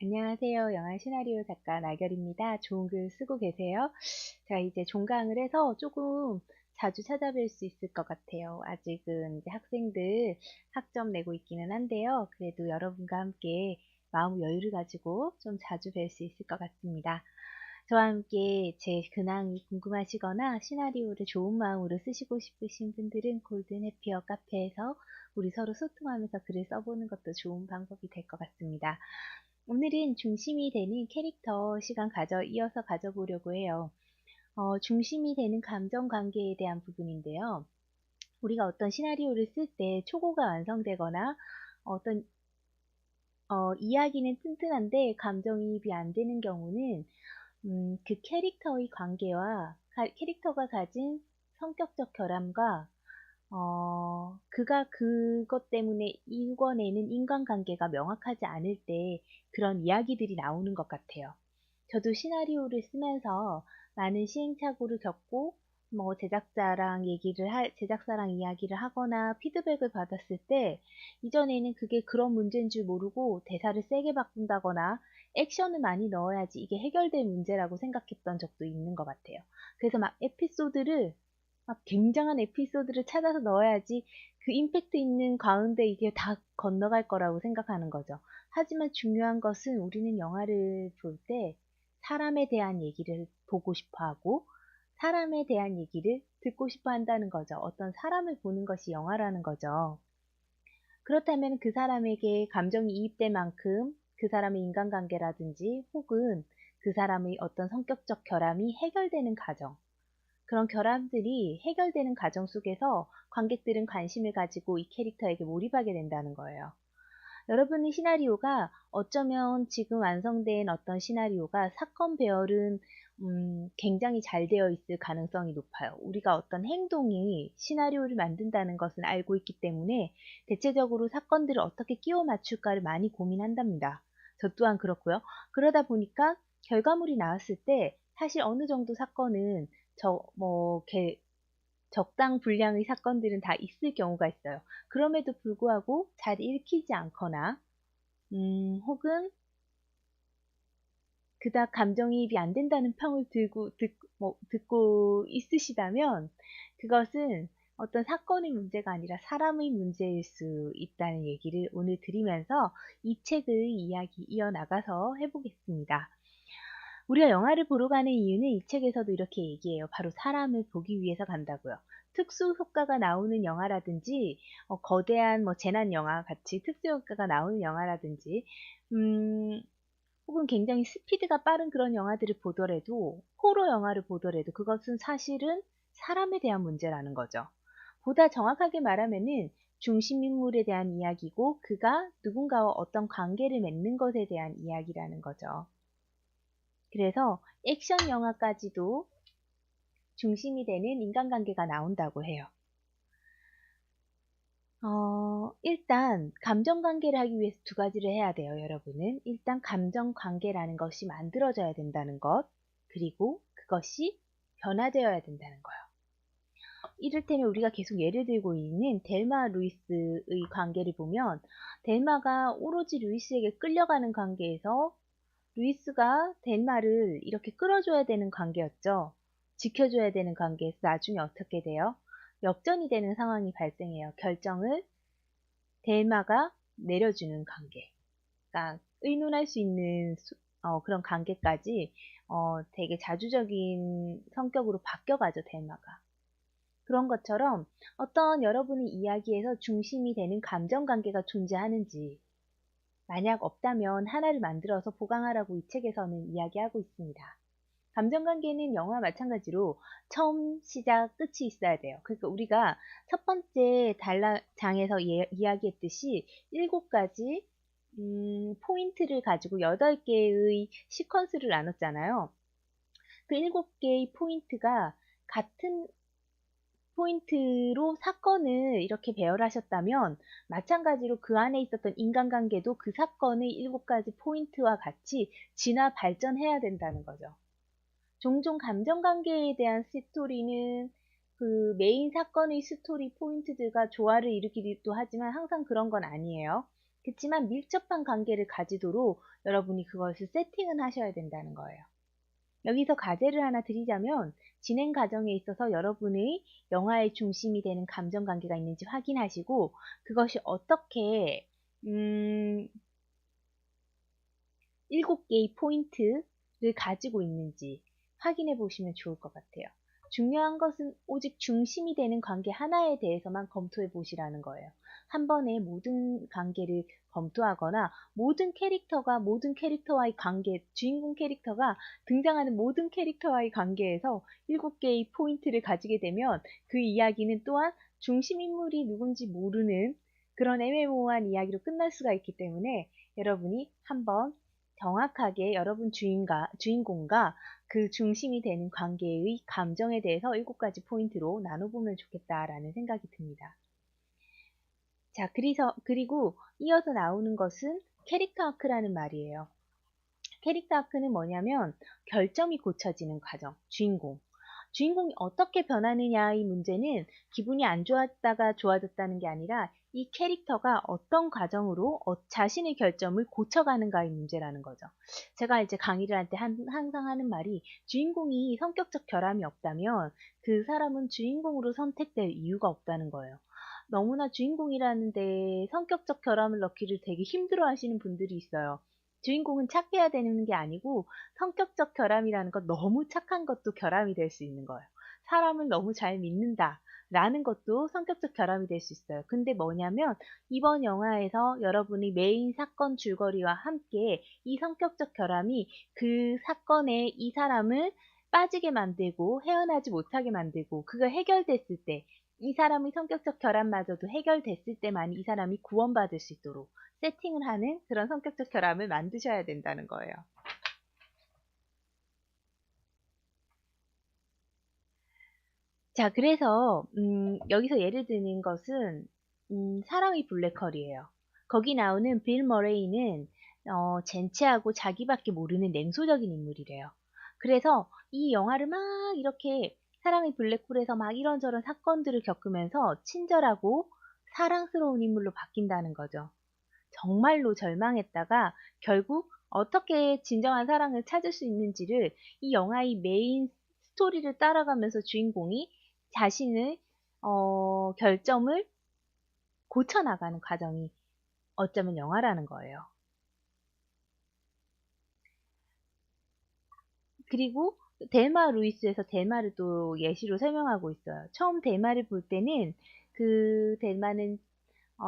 안녕하세요. 영화 시나리오 작가 나결입니다. 좋은 글 쓰고 계세요? 제가 이제 종강을 해서 조금 자주 찾아뵐 수 있을 것 같아요. 아직은 이제 학생들 학점 내고 있기는 한데요. 그래도 여러분과 함께 마음 여유를 가지고 좀 자주 뵐 수 있을 것 같습니다. 저와 함께 제 근황이 궁금하시거나 시나리오를 좋은 마음으로 쓰시고 싶으신 분들은 골든 해피어 카페에서 우리 서로 소통하면서 글을 써보는 것도 좋은 방법이 될 것 같습니다. 오늘은 중심이 되는 캐릭터 시간 이어서 가져보려고 해요. 중심이 되는 감정 관계에 대한 부분인데요. 우리가 어떤 시나리오를 쓸 때 초고가 완성되거나 어떤 이야기는 튼튼한데 감정이입이 안 되는 경우는 그 캐릭터의 관계와 캐릭터가 가진 성격적 결함과 그가 그것 때문에 이궈내는 인간관계가 명확하지 않을 때 그런 이야기들이 나오는 것 같아요. 저도 시나리오를 쓰면서 많은 시행착오를 겪고, 제작사랑 이야기를 하거나 피드백을 받았을 때, 이전에는 그게 그런 문제인 줄 모르고 대사를 세게 바꾼다거나 액션을 많이 넣어야지 이게 해결될 문제라고 생각했던 적도 있는 것 같아요. 그래서 막 굉장한 에피소드를 찾아서 넣어야지 그 임팩트 있는 가운데 이게 다 건너갈 거라고 생각하는 거죠. 하지만 중요한 것은 우리는 영화를 볼 때 사람에 대한 얘기를 보고 싶어 하고 사람에 대한 얘기를 듣고 싶어 한다는 거죠. 어떤 사람을 보는 것이 영화라는 거죠. 그렇다면 그 사람에게 감정이 이입될 만큼 그 사람의 인간관계라든지 혹은 그 사람의 어떤 성격적 결함이 해결되는 과정, 그런 결함들이 해결되는 과정 속에서 관객들은 관심을 가지고 이 캐릭터에게 몰입하게 된다는 거예요. 여러분의 시나리오가 어쩌면 지금 완성된 어떤 시나리오가 사건 배열은 굉장히 잘 되어 있을 가능성이 높아요. 우리가 어떤 행동이 시나리오를 만든다는 것은 알고 있기 때문에 대체적으로 사건들을 어떻게 끼워 맞출까를 많이 고민한답니다. 저 또한 그렇고요. 그러다 보니까 결과물이 나왔을 때 사실 어느 정도 사건은 적당 분량의 사건들은 다 있을 경우가 있어요. 그럼에도 불구하고 잘 읽히지 않거나, 혹은 그닥 감정이입이 안 된다는 평을 듣고 있으시다면, 그것은 어떤 사건의 문제가 아니라 사람의 문제일 수 있다는 얘기를 오늘 드리면서 이 책의 이야기 이어나가서 해보겠습니다. 우리가 영화를 보러 가는 이유는 이 책에서도 이렇게 얘기해요. 바로 사람을 보기 위해서 간다고요. 특수 효과가 나오는 영화라든지 거대한 재난 영화 같이 특수 효과가 나오는 영화라든지 음, 혹은 굉장히 스피드가 빠른 그런 영화들을 보더라도 호러 영화를 보더라도 그것은 사실은 사람에 대한 문제라는 거죠. 보다 정확하게 말하면은 중심 인물에 대한 이야기고 그가 누군가와 어떤 관계를 맺는 것에 대한 이야기라는 거죠. 그래서 액션 영화까지도 중심이 되는 인간관계가 나온다고 해요. 일단 감정관계를 하기 위해서 두 가지를 해야 돼요, 여러분은. 일단 감정관계라는 것이 만들어져야 된다는 것, 그리고 그것이 변화되어야 된다는 거예요. 이를테면 우리가 계속 예를 들고 있는 델마 루이스의 관계를 보면 델마가 오로지 루이스에게 끌려가는 관계에서 루이스가 델마를 이렇게 끌어줘야 되는 관계였죠. 지켜줘야 되는 관계에서 나중에 어떻게 돼요? 역전이 되는 상황이 발생해요. 결정을 델마가 내려주는 관계. 그러니까 의논할 수 있는 그런 관계까지 되게 자주적인 성격으로 바뀌어가죠, 델마가. 그런 것처럼 어떤 여러분의 이야기에서 중심이 되는 감정관계가 존재하는지 만약 없다면 하나를 만들어서 보강하라고 이 책에서는 이야기하고 있습니다. 감정관계는 영화 마찬가지로 처음, 시작, 끝이 있어야 돼요. 그러니까 우리가 첫 번째 장에서 이야기했듯이 7가지 포인트를 가지고 8개의 시퀀스를 나눴잖아요. 그 7개의 포인트가 같은 포인트로 사건을 이렇게 배열하셨다면 마찬가지로 그 안에 있었던 인간관계도 그 사건의 7가지 포인트와 같이 진화 발전해야 된다는 거죠. 종종 감정관계에 대한 스토리는 그 메인 사건의 스토리 포인트들과 조화를 일으키기도 하지만 항상 그런 건 아니에요. 그치만 밀접한 관계를 가지도록 여러분이 그것을 세팅은 하셔야 된다는 거예요. 여기서 과제를 하나 드리자면 진행 과정에 있어서 여러분의 영화의 중심이 되는 감정 관계가 있는지 확인하시고 그것이 어떻게 7개의 포인트를 가지고 있는지 확인해 보시면 좋을 것 같아요. 중요한 것은 오직 중심이 되는 관계 하나에 대해서만 검토해 보시라는 거예요. 한 번에 모든 관계를 검토하거나 모든 캐릭터와의 관계, 주인공 캐릭터가 등장하는 모든 캐릭터와의 관계에서 7개의 포인트를 가지게 되면 그 이야기는 또한 중심 인물이 누군지 모르는 그런 애매모호한 이야기로 끝날 수가 있기 때문에 여러분이 한번 정확하게 여러분 주인공과 그 중심이 되는 관계의 감정에 대해서 7가지 포인트로 나눠보면 좋겠다라는 생각이 듭니다. 자, 그리고 이어서 나오는 것은 캐릭터 아크라는 말이에요. 캐릭터 아크는 뭐냐면 결점이 고쳐지는 과정, 주인공이 어떻게 변하느냐의 문제는 기분이 안 좋았다가 좋아졌다는 게 아니라 이 캐릭터가 어떤 과정으로 자신의 결점을 고쳐가는가의 문제라는 거죠. 제가 이제 강의를 할 때 항상 하는 말이 주인공이 성격적 결함이 없다면 그 사람은 주인공으로 선택될 이유가 없다는 거예요. 너무나 주인공이라는데 성격적 결함을 넣기를 되게 힘들어 하시는 분들이 있어요. 주인공은 착해야 되는 게 아니고 성격적 결함이라는 건 너무 착한 것도 결함이 될 수 있는 거예요. 사람을 너무 잘 믿는다. 라는 것도 성격적 결함이 될 수 있어요. 근데 뭐냐면 이번 영화에서 여러분이 메인 사건 줄거리와 함께 이 성격적 결함이 그 사건에 이 사람을 빠지게 만들고 헤어나지 못하게 만들고 그가 해결됐을 때 이 사람의 성격적 결함마저도 해결됐을 때만 이 사람이 구원받을 수 있도록 세팅을 하는 그런 성격적 결함을 만드셔야 된다는 거예요. 자, 그래서 여기서 예를 드는 것은 사랑의 블랙홀이에요. 거기 나오는 빌 머레이는 젠체하고 자기밖에 모르는 냉소적인 인물이래요. 그래서 이 영화를 막 이렇게 사랑의 블랙홀에서 막 이런저런 사건들을 겪으면서 친절하고 사랑스러운 인물로 바뀐다는 거죠. 정말로 절망했다가 결국 어떻게 진정한 사랑을 찾을 수 있는지를 이 영화의 메인 스토리를 따라가면서 주인공이 자신의 결점을 고쳐나가는 과정이 어쩌면 영화라는 거예요. 그리고 델마 루이스에서 델마를 또 예시로 설명하고 있어요. 처음 델마를 볼 때는 그 델마는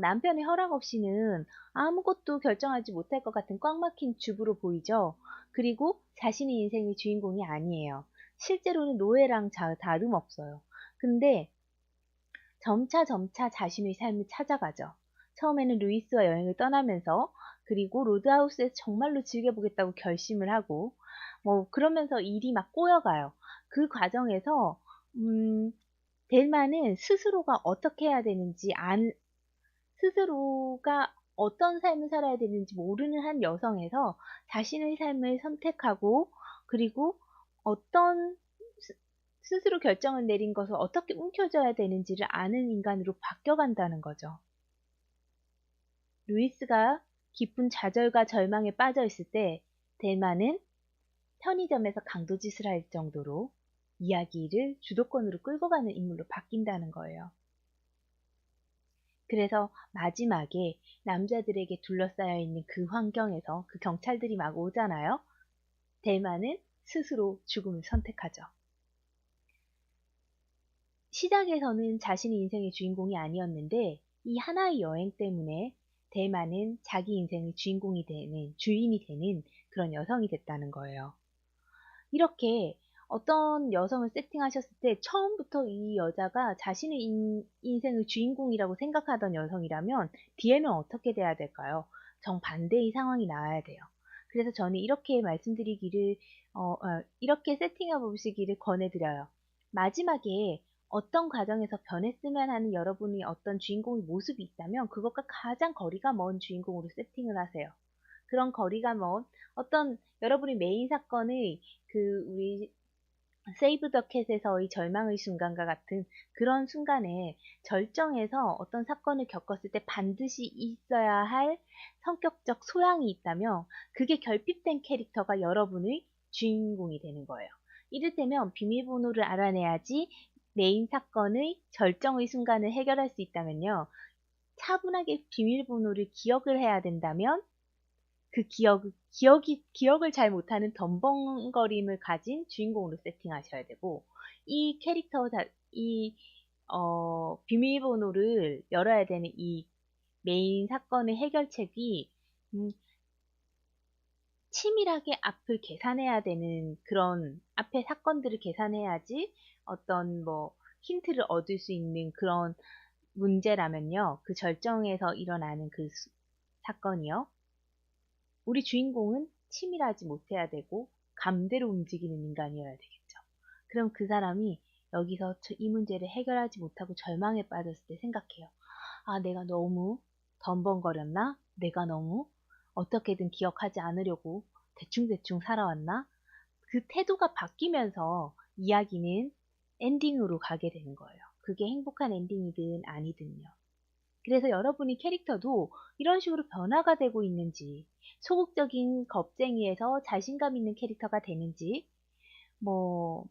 남편의 허락 없이는 아무것도 결정하지 못할 것 같은 꽉 막힌 주부로 보이죠. 그리고 자신의 인생의 주인공이 아니에요. 실제로는 노예랑 다름없어요. 근데 점차 자신의 삶을 찾아가죠. 처음에는 루이스와 여행을 떠나면서 그리고 로드하우스에서 정말로 즐겨보겠다고 결심을 하고 그러면서 일이 막 꼬여가요. 그 과정에서 델마는 스스로가 어떻게 해야 되는지 스스로가 어떤 삶을 살아야 되는지 모르는 한 여성에서 자신의 삶을 선택하고 그리고 어떤 스스로 결정을 내린 것을 어떻게 움켜줘야 되는지를 아는 인간으로 바뀌어간다는 거죠. 루이스가 깊은 좌절과 절망에 빠져 있을 때 델마는 편의점에서 강도짓을 할 정도로 이야기를 주도권으로 끌고 가는 인물로 바뀐다는 거예요. 그래서 마지막에 남자들에게 둘러싸여 있는 그 환경에서 그 경찰들이 막 오잖아요. 델마는 스스로 죽음을 선택하죠. 시작에서는 자신의 인생의 주인공이 아니었는데 이 하나의 여행 때문에 델마는 자기 인생의 주인이 되는 그런 여성이 됐다는 거예요. 이렇게 어떤 여성을 세팅하셨을 때 처음부터 이 여자가 자신의 인생의 주인공이라고 생각하던 여성이라면 뒤에는 어떻게 돼야 될까요? 정반대의 상황이 나와야 돼요. 그래서 저는 이렇게 말씀드리기를, 이렇게 세팅해 보시기를 권해드려요. 마지막에 어떤 과정에서 변했으면 하는 여러분의 어떤 주인공의 모습이 있다면 그것과 가장 거리가 먼 주인공으로 세팅을 하세요. 그런 거리가 먼 어떤 여러분의 메인 사건의 그 우리 세이브 더 캣에서의 절망의 순간과 같은 그런 순간에 절정에서 어떤 사건을 겪었을 때 반드시 있어야 할 성격적 소양이 있다면 그게 결핍된 캐릭터가 여러분의 주인공이 되는 거예요. 이를테면 비밀번호를 알아내야지 메인 사건의 절정의 순간을 해결할 수 있다면요. 차분하게 비밀번호를 기억을 해야 된다면 그 기억을 잘 못하는 덤벙거림을 가진 주인공으로 세팅하셔야 되고, 이 캐릭터, 비밀번호를 열어야 되는 이 메인 사건의 해결책이, 음, 치밀하게 앞을 계산해야 되는 그런, 앞에 사건들을 계산해야지 어떤 힌트를 얻을 수 있는 그런 문제라면요. 그 절정에서 일어나는 그 사건이요. 우리 주인공은 치밀하지 못해야 되고 감대로 움직이는 인간이어야 되겠죠. 그럼 그 사람이 여기서 이 문제를 해결하지 못하고 절망에 빠졌을 때 생각해요. 아, 내가 너무 덤벙거렸나? 내가 너무 어떻게든 기억하지 않으려고 대충대충 살아왔나? 그 태도가 바뀌면서 이야기는 엔딩으로 가게 되는 거예요. 그게 행복한 엔딩이든 아니든요. 그래서 여러분이 캐릭터도 이런 식으로 변화가 되고 있는지, 소극적인 겁쟁이에서 자신감 있는 캐릭터가 되는지, 뭐,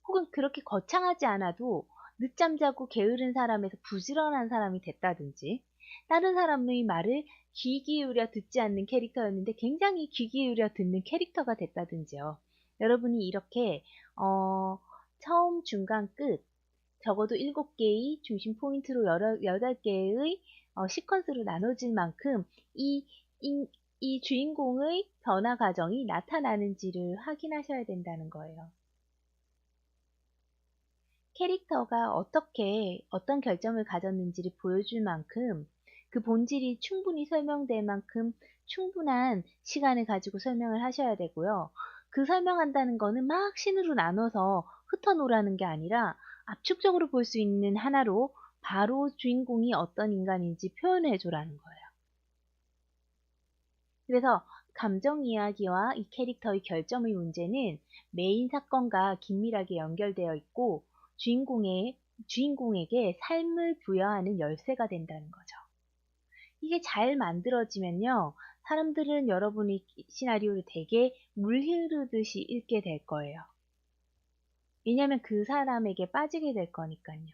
혹은 그렇게 거창하지 않아도 늦잠 자고 게으른 사람에서 부지런한 사람이 됐다든지, 다른 사람의 말을 귀 기울여 듣지 않는 캐릭터였는데 굉장히 귀 기울여 듣는 캐릭터가 됐다든지요. 여러분이 이렇게, 처음, 중간, 끝, 적어도 7개의 중심 포인트로 8개의 시퀀스로 나눠질 만큼 이, 이 주인공의 변화 과정이 나타나는지를 확인하셔야 된다는 거예요. 캐릭터가 어떤 결점을 가졌는지를 보여줄 만큼 그 본질이 충분히 설명될 만큼 충분한 시간을 가지고 설명을 하셔야 되고요. 그 설명한다는 거는 막 신으로 나눠서 흩어놓으라는 게 아니라 압축적으로 볼 수 있는 하나로 바로 주인공이 어떤 인간인지 표현해 줘라는 거예요. 그래서 감정 이야기와 이 캐릭터의 결점의 문제는 메인 사건과 긴밀하게 연결되어 있고 주인공에게 삶을 부여하는 열쇠가 된다는 거죠. 이게 잘 만들어지면요. 사람들은 여러분의 시나리오를 되게 물 흐르듯이 읽게 될 거예요. 왜냐하면 그 사람에게 빠지게 될 거니까요.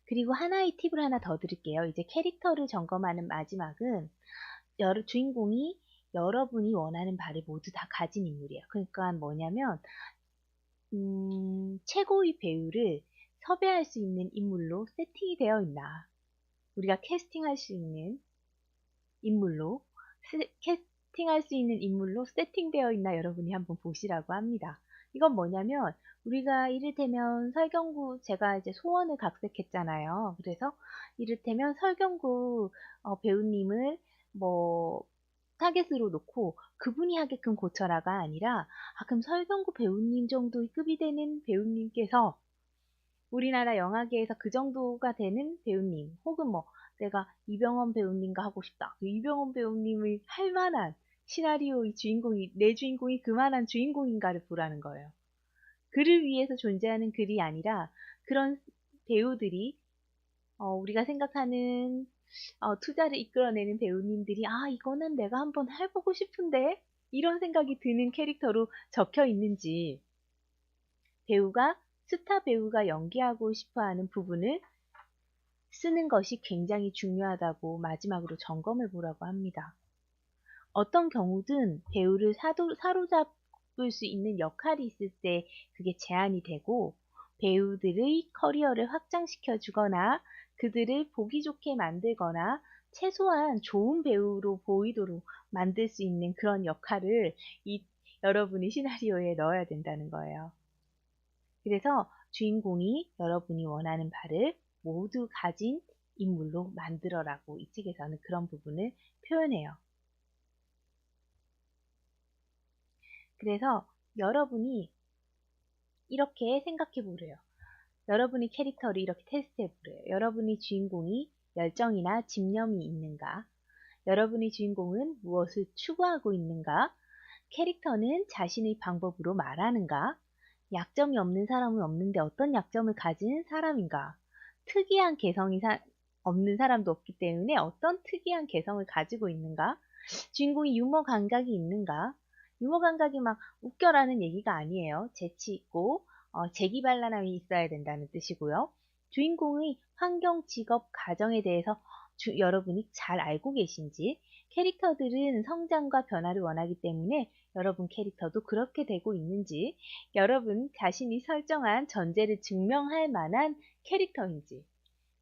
그리고 하나의 팁을 하나 더 드릴게요. 이제 캐릭터를 점검하는 마지막은 주인공이 여러분이 원하는 바를 모두 다 가진 인물이에요. 그러니까 뭐냐면 최고의 배우를 섭외할 수 있는 인물로 세팅이 되어 있나, 우리가 캐스팅할 수 있는 인물로 캐스팅할 수 있는 인물로 세팅되어 있나 여러분이 한번 보시라고 합니다. 이건 뭐냐면 우리가 이를테면 설경구, 제가 이제 소원을 각색했잖아요. 그래서 이를테면 설경구 배우님을 뭐 타겟으로 놓고 그분이 하게끔 고쳐라가 아니라, 그럼 설경구 배우님 정도의 급이 되는 배우님께서 우리나라 영화계에서 그 정도가 되는 배우님, 혹은 내가 이병헌 배우님과 하고 싶다. 이병헌 배우님의 할 만한 시나리오의 주인공이, 내 주인공이 그만한 주인공인가를 보라는 거예요. 그를 위해서 존재하는 글이 아니라 그런 배우들이, 우리가 생각하는 투자를 이끌어내는 배우님들이, 이거는 내가 한번 해보고 싶은데? 이런 생각이 드는 캐릭터로 적혀 있는지, 스타 배우가 연기하고 싶어 하는 부분을 쓰는 것이 굉장히 중요하다고 마지막으로 점검해 보라고 합니다. 어떤 경우든 배우를 사로잡을 수 있는 역할이 있을 때 그게 제한이 되고, 배우들의 커리어를 확장시켜 주거나 그들을 보기 좋게 만들거나 최소한 좋은 배우로 보이도록 만들 수 있는 그런 역할을 여러분이 시나리오에 넣어야 된다는 거예요. 그래서 주인공이 여러분이 원하는 바를 모두 가진 인물로 만들어라고 이 책에서는 그런 부분을 표현해요. 그래서 여러분이 이렇게 생각해 보래요. 여러분의 캐릭터를 이렇게 테스트해 보래요. 여러분의 주인공이 열정이나 집념이 있는가? 여러분의 주인공은 무엇을 추구하고 있는가? 캐릭터는 자신의 방법으로 말하는가? 약점이 없는 사람은 없는데 어떤 약점을 가진 사람인가? 특이한 개성이 없는 사람도 없기 때문에 어떤 특이한 개성을 가지고 있는가? 주인공이 유머 감각이 있는가? 유머 감각이 막 웃겨라는 얘기가 아니에요. 재치 있고 재기발랄함이 있어야 된다는 뜻이고요. 주인공의 환경, 직업, 가정에 대해서 여러분이 잘 알고 계신지, 캐릭터들은 성장과 변화를 원하기 때문에 여러분 캐릭터도 그렇게 되고 있는지, 여러분 자신이 설정한 전제를 증명할 만한 캐릭터인지,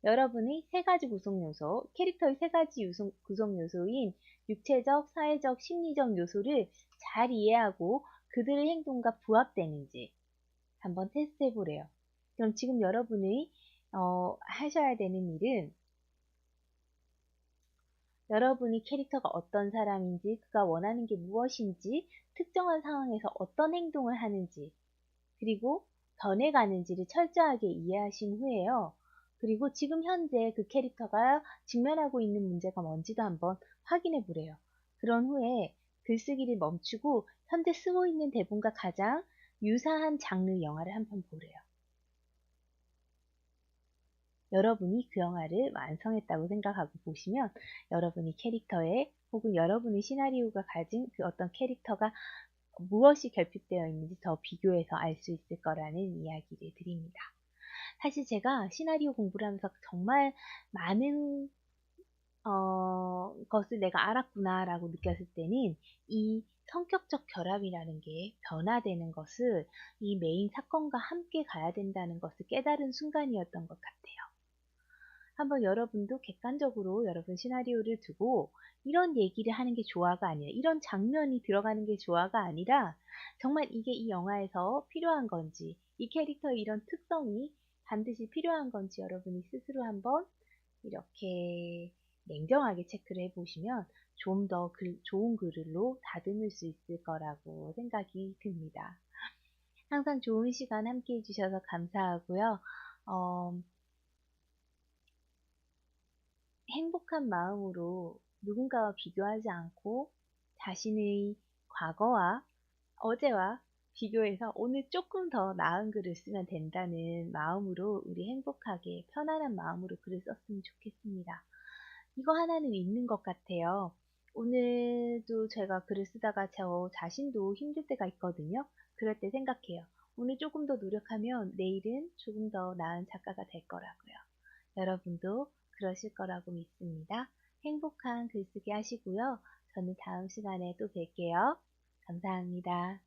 여러분의 세 가지 구성 요소, 캐릭터의 세 가지 구성 요소인 육체적, 사회적, 심리적 요소를 잘 이해하고 그들의 행동과 부합되는지 한번 테스트해 보래요. 그럼 지금 여러분이 하셔야 되는 일은 여러분이 캐릭터가 어떤 사람인지, 그가 원하는 게 무엇인지, 특정한 상황에서 어떤 행동을 하는지, 그리고 변해가는지를 철저하게 이해하신 후에요. 그리고 지금 현재 그 캐릭터가 직면하고 있는 문제가 뭔지도 한번 확인해 보래요. 그런 후에 글쓰기를 멈추고 현재 쓰고 있는 대본과 가장 유사한 장르 영화를 한번 보래요. 여러분이 그 영화를 완성했다고 생각하고 보시면 여러분이 캐릭터에 혹은 여러분의 시나리오가 가진 그 어떤 캐릭터가 무엇이 결핍되어 있는지 더 비교해서 알 수 있을 거라는 이야기를 드립니다. 사실 제가 시나리오 공부를 하면서 정말 많은 것을 내가 알았구나라고 느꼈을 때는 이 성격적 결합이라는 게 변화되는 것을 이 메인 사건과 함께 가야 된다는 것을 깨달은 순간이었던 것 같아요. 한번 여러분도 객관적으로 여러분 시나리오를 두고 이런 얘기를 하는 게 좋아가 아니라 이런 장면이 들어가는 게 좋아가 아니라 정말 이게 이 영화에서 필요한 건지 이 캐릭터의 이런 특성이 반드시 필요한 건지 여러분이 스스로 한번 이렇게 냉정하게 체크를 해보시면 좀 더 좋은 글로 다듬을 수 있을 거라고 생각이 듭니다. 항상 좋은 시간 함께 해주셔서 감사하고요. 어, 행복한 마음으로 누군가와 비교하지 않고 자신의 과거와 어제와 비교해서 오늘 조금 더 나은 글을 쓰면 된다는 마음으로 우리 행복하게 편안한 마음으로 글을 썼으면 좋겠습니다. 이거 하나는 있는 것 같아요. 오늘도 제가 글을 쓰다가 저 자신도 힘들 때가 있거든요. 그럴 때 생각해요. 오늘 조금 더 노력하면 내일은 조금 더 나은 작가가 될 거라고요. 여러분도 그러실 거라고 믿습니다. 행복한 글쓰기 하시고요. 저는 다음 시간에 또 뵐게요. 감사합니다.